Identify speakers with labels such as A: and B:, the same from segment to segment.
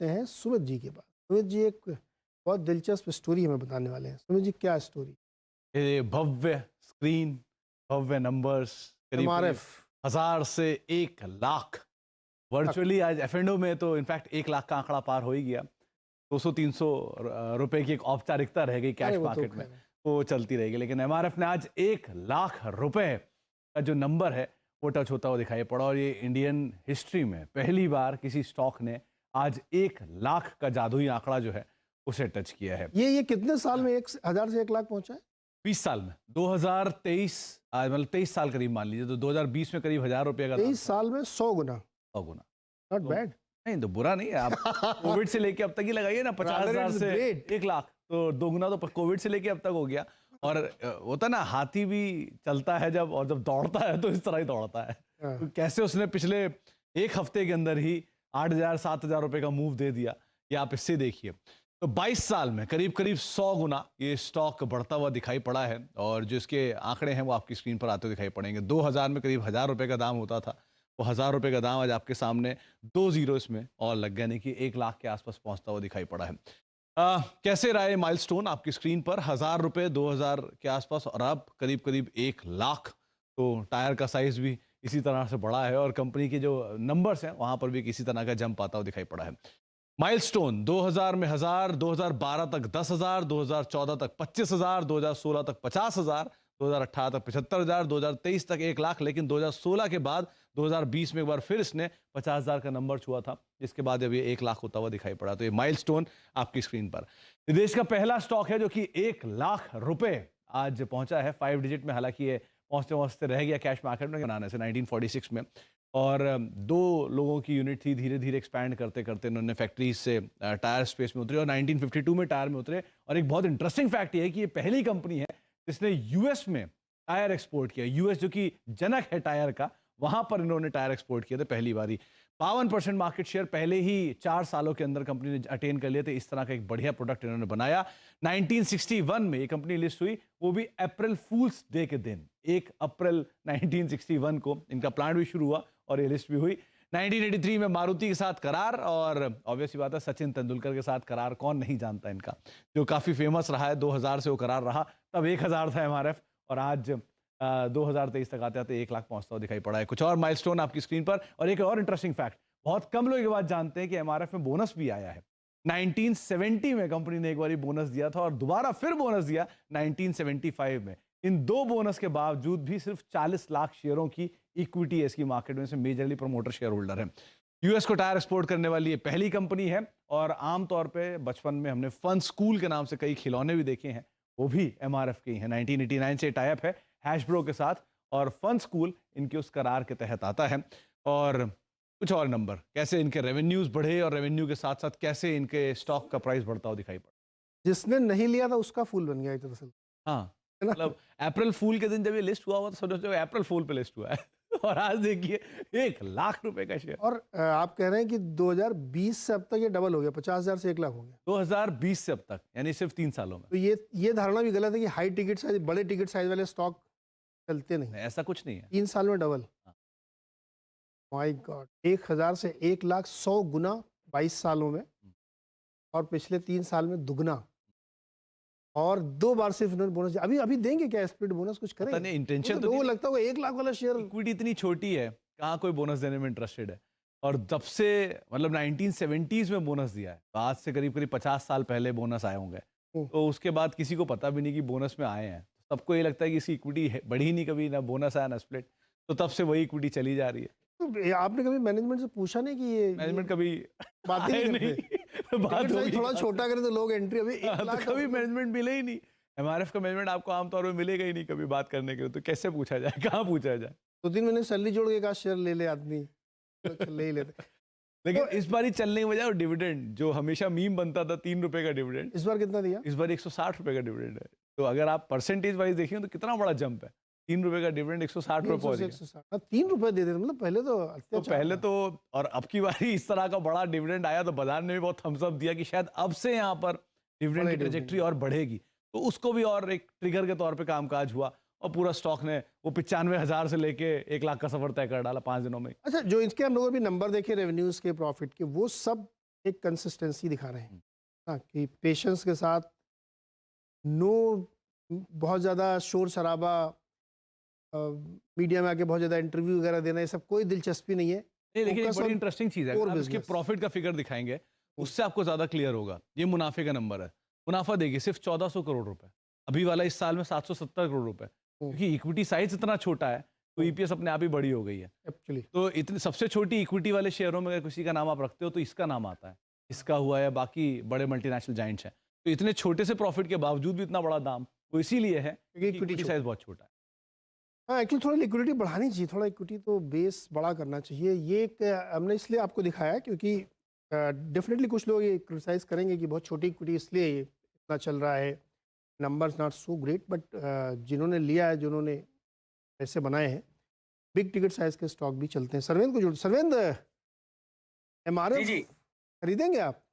A: हैं सुमित जी के पास। सुमित जी एक बहुत दिलचस्प स्टोरी हमें बताने वाले हैं। सुमित जी, क्या स्टोरी?
B: ये भव्य स्क्रीन, भव्य नंबर्स, करीब करीब
A: एमआरएफ
B: 1000 से 1 लाख
A: तक।
B: वर्चुअली। आज एफएनडो में तो इनफैक्ट 1 लाख का आंकड़ा पार हो ही गया। 200-300 रुपए की एक औपचारिकता रह गई
A: अरे
B: कैश
A: वो तो
B: मार्केट में,
A: खैर है।
B: वो चलती रहेगी, लेकिन एमआरएफ ने आज 1 लाख रुपए का जो नंबर है वो टच होता हुआ दिखाई पड़ा। और ये इंडियन हिस्ट्री में पहली बार किसी स्टॉक ने आज 1 लाख का जादुई आंकड़ा जो है उसे टच किया है।
A: ये कितने साल में 1,000 से 1 लाख पहुंचा है?
B: 20 साल में, 2023, मतलब 23 साल करीब मान लीजिए, तो 2020 में करीब 1000 रुपये का दाम
A: 23 साल में 100 गुना।
B: 100 गुना।
A: नॉट
B: तो
A: बैड।
B: नहीं तो बुरा नहीं है। आप कोविड से लेके अब तक ही लगाइए ना, 50,000 से 1 लाख, तो 2 गुना तो कोविड से लेके अब तक हो गया। और होता ना, हाथी भी चलता है जब, और जब दौड़ता है तो इस तरह ही दौड़ता है। तो कैसे उसने पिछले एक हफ्ते के अंदर ही 8,000-7,000 रुपए का मूव दे दिया, ये आप इससे देखिए। तो 22 साल में करीब करीब 100 गुना ये स्टॉक बढ़ता हुआ दिखाई पड़ा है। और जो इसके आंकड़े हैं वो आपकी स्क्रीन पर आते हुए दिखाई पड़ेंगे। 2000 में करीब 1000 रुपए का दाम होता था, वो 1000 रुपए का दाम आज आपके सामने 2 जीरो इसमें और लग गया, यानी कि 1 लाख के आसपास पहुंचता हुआ दिखाई पड़ा है। कैसे रहा ये माइलस्टोन आपकी स्क्रीन पर? 1000 रुपए, 2000 के आसपास, और अब करीब करीब 1 लाख। तो टायर का साइज भी इसी तरह से बड़ा है और कंपनी के जो नंबर्स हैं वहां पर भी किसी तरह का जंप आता हुआ दिखाई पड़ा है। माइलस्टोन 2000 में 1000, 2012 तक 10,000, 2014 तक 25,000, 2016 तक 50,000, 2018 तक 75,000, 2023 तक 1 लाख। लेकिन 2016 के बाद 2020 में एक बार फिर इसने 50,000 का नंबर छुआ था, जिसके बाद अब ये 1 लाख होता हुआ दिखाई पड़ा। तो ये माइलस्टोन आपकी स्क्रीन पर देश का पहला स्टॉक है जो कि 1 लाख रुपए आज पहुंचा है 5 डिजिट में। हालांकि ये पहुंचते पहुंचते रह गया कैश मार्केट में बनाने से 1946 में। और 2 लोगों की यूनिट थी, धीरे धीरे एक्सपैंड करते करते इन्होंने फैक्ट्रीज से टायर स्पेस में उतरे और 1952 में टायर में उतरे। और एक बहुत इंटरेस्टिंग फैक्ट ये है कि ये पहली कंपनी है जिसने यूएस में टायर एक्सपोर्ट किया। यूएस जो कि जनक है टायर का, वहां पर इन्होंने टायर एक्सपोर्ट किए थे पहली बारी। 52% मार्केट शेयर पहले ही 4 सालों के अंदर कंपनी ने अटेन कर लिए थे। इस तरह का एक बढ़िया प्रोडक्ट इन्होंने बनाया। 1961 में ये कंपनी लिस्ट हुई, वो भी अप्रैल फूल्स डे के दिन, 1 अप्रैल 1961 को इनका प्लांट भी शुरू हुआ और ये लिस्ट भी हुई। 1983 में मारुति के साथ करार, और ऑब्वियस बात है सचिन तेंदुलकर के साथ करार कौन नहीं जानता इनका, जो काफी फेमस रहा है। 2000 से वो करार रहा, तब 1000 था एमआरएफ, और आज 2023 तक आते आते 1 लाख पहुंचता हुआ दिखाई पड़ा है। कुछ और माइलस्टोन आपकी स्क्रीन पर। और एक और इंटरेस्टिंग फैक्ट, बहुत कम लोग ये बात जानते हैं कि एमआरएफ में बोनस भी आया है। 1970 में कंपनी ने एक बार बोनस दिया था और दोबारा फिर बोनस दिया 1975 में। इन 2 बोनस के बावजूद भी सिर्फ 40 लाख शेयरों की इक्विटी है इसकी मार्केट में, से मेजरली प्रमोटर शेयर होल्डर है। यूएस को टायर एक्सपोर्ट करने वाली ये पहली कंपनी है। और आमतौर पे बचपन में हमने फन स्कूल के नाम से कई खिलौने भी देखे हैं, वो भी एमआरएफ के ही हैं। 1989 से टाइप है हैशब्रो के साथ, और फन स्कूल इनके उस करार के तहत आता है। और कुछ और नंबर, कैसे इनके रेवेन्यूज बढ़े और रेवेन्यू के साथ साथ कैसे इनके स्टॉक का प्राइस बढ़ता हुआ दिखाई पड़ा।
A: जिसने नहीं लिया था उसका फूल बन गया दरअसल,
B: हाँ,
A: है ना?
B: मतलब अप्रैल फूल के दिन जब ये लिस्ट हुआ तो समझो अप्रैल फूल पे लिस्ट हुआ है। और आज देखिए 1 लाख रुपए का शेयर।
A: और आप कह रहे हैं कि 2020 से अब तक ये डबल हो गया, 50,000 से 1 लाख हो गया।
B: 2020 से अब तक, यानी सिर्फ 3 सालों में।
A: तो ये धारणा भी गलत है कि हाई टिकट साइज, बड़े टिकट साइज वाले स्टॉक चलते नहीं।
B: ऐसा कुछ नहीं है।
A: 3 साल में डबल।
B: हाँ।
A: माय गॉड, 1000 से 1 लाख, 100 गुना 22 सालों में, और पिछले 3 साल में दुगना। और 2 बार सिर्फ इन्होंने बोनस दिया। अभी अभी देंगे क्या स्प्लिट बोनस, कुछ
B: पता
A: करेंगे?
B: नहीं, इंटेंशन
A: तो
B: तो
A: लोगों को लगता होगा 1 लाख वाला शेयर।
B: इक्विटी इतनी छोटी है, कहाँ कोई बोनस देने में इंटरेस्टेड है। और जब से मतलब 1970s में बोनस दिया है, तो आज से करीब करीब 50 साल पहले बोनस आए होंगे। तो उसके बाद किसी को पता भी नहीं कि बोनस में आए हैं। सबको ये लगता है कि इसकी इक्विटी बढ़ी नहीं कभी, ना बोनस आया ना स्प्लिट, तो तब से वही इक्विटी चली जा रही है।
A: तो आपने कभी मैनेजमेंट से पूछा नहीं कि ये
B: मैनेजमेंट कभी
A: बात ही
B: आए
A: नहीं
B: नहीं।
A: करते?
B: बात
A: टिकट साइज
B: होगी,
A: थोड़ा छोटा करें तो लोग एंट्री, अभी 1
B: हाँ, तो
A: लाख
B: कभी मैनेजमेंट मिले ही नहीं। एमआरएफ का मैनेजमेंट आपको आमतौर पर मिलेगा ही नहीं कभी बात करने के लिए, तो कैसे पूछा जाए, कहाँ पूछा जाए।
A: 2-3 महीने सैलरी जोड़ के, कहा शेयर ले ले आदमी, तो ले ही लेते।
B: लेकिन
A: तो
B: इस बार ही चलने की वजह, और डिविडेंड जो हमेशा मीम बनता था 3 रुपए का डिविडेंड,
A: इस बार कितना दिया?
B: इस बार 160 रुपए का डिविडेंड है। तो अगर आप परसेंटेज वाइज देखें तो कितना बड़ा जंप है। 3 रुपए का डिविडेंड 160 रुपए पहुंच गया।
A: 160, 3 रुपए दे देते, मतलब पहले तो
B: तो
A: अत्याचार
B: पहले
A: था।
B: तो, और अब की बारी इस तरह का बड़ा डिविडेंड आया तो बाजार ने भी बहुत थम्स अप दिया कि शायद अब से यहाँ पर डिविडेंड की
A: बड़े
B: ट्रेजेक्ट्री और बढ़ेगी। तो उसको भी और एक ट्रिगर के तौर पे कामकाज हुआ, और पूरा स्टॉक ने वो 95,000 से लेके 1 लाख का सफर तय कर डाला 5 दिनों में।
A: अच्छा, जो इसके हम लोग अभी नंबर देखे रेवेन्यूज के, प्रॉफिट के, वो सब एक कंसिस्टेंसी दिखा रहे हैं हाँ कि पेशेंस के साथ नो बहुत ज़्यादा शोर शराबा मीडिया में आके बहुत ज़्यादा इंटरव्यू वगैरह देना, ये सब कोई दिलचस्पी नहीं है।
B: नहीं, लेकिन एक
A: फोकस
B: बड़ी
A: ऑन
B: इंटरेस्टिंग चीज़ है,
A: कोर
B: अगर आप इसके
A: बिजनेस।
B: प्रॉफिट का फिगर दिखाएँगे, उससे आपको ज़्यादा क्लियर होगा। ये मुनाफे का नंबर है। मुनाफा देखिए सिर्फ 1400 करोड़ रुपए। अभी वाला इस साल में 770 करोड़ रुपए। क्योंकि इक्विटी साइज़ इतना छोटा है, तो ईपीएस अपने आप ही बड़ी हो गई है।
A: एक्चुअली
B: तो इतनी सबसे छोटी इक्विटी वाले शेयरों में अगर किसी का नाम आप रखते हो, तो इसका नाम आता है। इसका हुआ या बाकी बड़े मल्टीनेशनल जायंट्स हैं। तो इतने छोटे से प्रॉफिट के बावजूद भी इतना बड़ा दाम, वो इसीलिए है
A: क्योंकि
B: कि
A: इक्विटी
B: इक्विटी साइज़ बहुत छोटा है।
A: हाँ, एक्चुअली थोड़ा लिक्विडिटी बढ़ानी चाहिए, थोड़ा इक्विटी तो बेस बड़ा करना चाहिए। ये एक हमने इसलिए आपको दिखाया क्योंकि डेफिनेटली कुछ लोग ये क्रिटिसाइज करेंगे कि बहुत छोटी इक्विटी इसलिए ये इतना चल रहा है, numbers not so great, but जिन्होंने लिया है, जिन्होंने पैसे बनाए हैं, बिग टिकट साइज के स्टॉक भी चलते हैं। सर्वेंद्र को जोड़, सर्वेंद्र
C: जी
A: एमआरएफ
C: जी।
A: खरीदेंगे आप?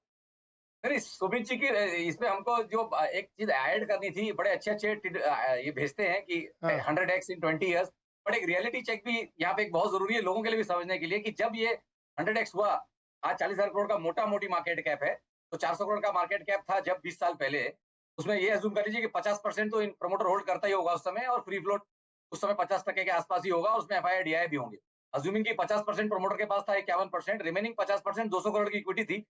C: अरे सुमित जी की इसमें हमको जो एक चीज ऐड करनी थी, बड़े अच्छे अच्छे ये भेजते हैं कि
A: हाँ
C: 100x इन 20 इयर्स, बट एक रियलिटी चेक भी यहाँ पे एक बहुत जरूरी है लोगों के लिए भी समझने के लिए कि जब ये 100x हुआ, आज 40,000 करोड़ का मोटा मोटी मार्केट कैप है, तो 400 करोड़ का मार्केट कैप था जब 20 साल पहले, उसमें ये अज्यूम कर लीजिए कि 50% तो इन प्रमोटर होल्ड करता ही होगा उस समय, और फ्री फ्लोट उस समय 50% के आसपास ही होगा, और उसमें एफआईआई डीआई भी होंगे। अज्यूमिंग की 50% प्रमोटर के पास था, 51%, रिमेनिंग 50% 200 करोड़ की इक्विटी थी।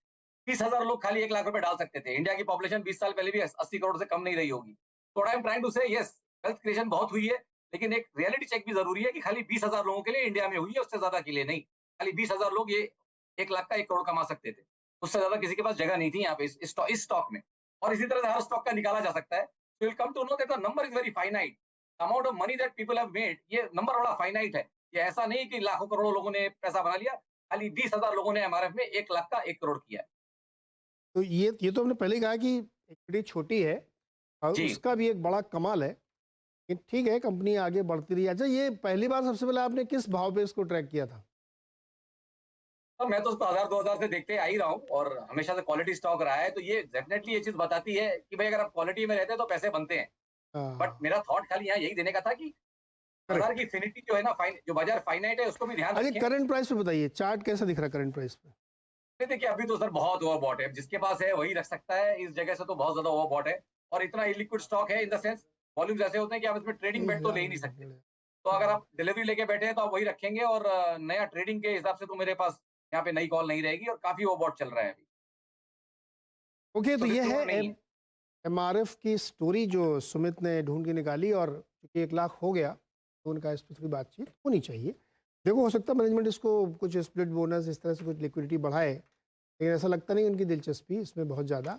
C: 30,000 लोग खाली 1 लाख रुपए डाल सकते थे। इंडिया की पॉपुलेशन 20 साल पहले भी 80 करोड़ से कम नहीं रही होगी। तो what I am trying to say, yes, wealth creation बहुत हुई है, लेकिन एक रियलिटी चेक भी जरूरी है कि खाली 20,000 लोगों के लिए इंडिया में हुई है, उससे ज्यादा के लिए नहीं। खाली 20,000 लोग ये 1 लाख का 1 करोड़ कमा सकते थे। उससे ज्यादा किसी के पास जगह नहीं थी यहाँ पे इस स्टॉक में। और इसी तरह से हर स्टॉक का निकाला जा सकता है। So will come to know that the number is very finite. Amount of money that people have made, ये नंबर बड़ा फाइनाइट है। ये ऐसा नहीं कि लाखों करोड़ों लोगों ने पैसा बना लिया, खाली 20,000 लोगों ने एमआरएफ में 1 लाख का 1 करोड़ किया है।
A: तो ये तो हमने पहले ही कहा कि इक्विटी छोटी है और
C: जी।
A: उसका भी एक बड़ा कमाल है कि ठीक है कंपनी आगे बढ़ती रही। अच्छा, ये पहली बार सबसे पहले आपने किस भाव पे इसको ट्रैक किया था?
C: और मैं तो उसको 1000-2000 से देखते आ ही रहा हूँ, और हमेशा से क्वालिटी स्टॉक रहा है, तो ये डेफिनेटली ये चीज बताती है कि भाई अगर आप क्वालिटी में रहते हैं तो पैसे बनते हैं। बट
A: हाँ
C: मेरा थॉट खाली यहाँ यही देने का था कि बाजार
A: करेक्ट।
C: की फिनिटी जो है ना, जो बाजार फाइनाइट है, उसको भी ध्यान
A: अच्छा,
C: रखें।
A: करंट प्राइस पे बताइए, चार्ट कैसा दिख रहा है करंट प्राइस पे?
C: ये देखिए अभी तो सर बहुत ओवरबॉट है, जिसके पास है वही रख सकता है, इस जगह से तो बहुत ज्यादा ओवरबॉट है, और इतना इलिक्विड स्टॉक है, इन द सेंस वॉल्यूम्स ऐसे होते हैं कि आप इसमें ट्रेडिंग बेट तो ले ही नहीं सकते। तो अगर आप डिलीवरी लेके बैठे हैं तो आप वही रखेंगे, और नया ट्रेडिंग के हिसाब से तो मेरे पास यहाँ पे नई कॉल नहीं रहेगी, और काफी ओवरबॉट चल रहा है अभी,
A: ओके, तो
C: तो
A: ये
C: रिस्क
A: है
C: नहीं है।
A: एमआरएफ की स्टोरी जो सुमित ने ढूंढ के निकाली, और क्योंकि 1 लाख हो गया तो उनका इस पर थोड़ी बातचीत होनी चाहिए। देखो, हो सकता है मैनेजमेंट इसको कुछ स्प्लिट बोनस इस तरह से कुछ लिक्विडिटी बढ़ाए, लेकिन ऐसा लगता नहीं उनकी दिलचस्पी इसमें बहुत ज़्यादा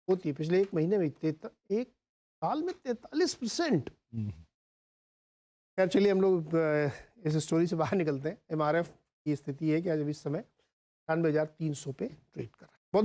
A: होती है। पिछले 1 महीने में एक साल में 43%। खैर चलिए, हम लोग इस स्टोरी से बाहर निकलते हैं। एमआरएफ की स्थिति है कि आज इस समय 98,300 पे ट्रेड कर रहा है।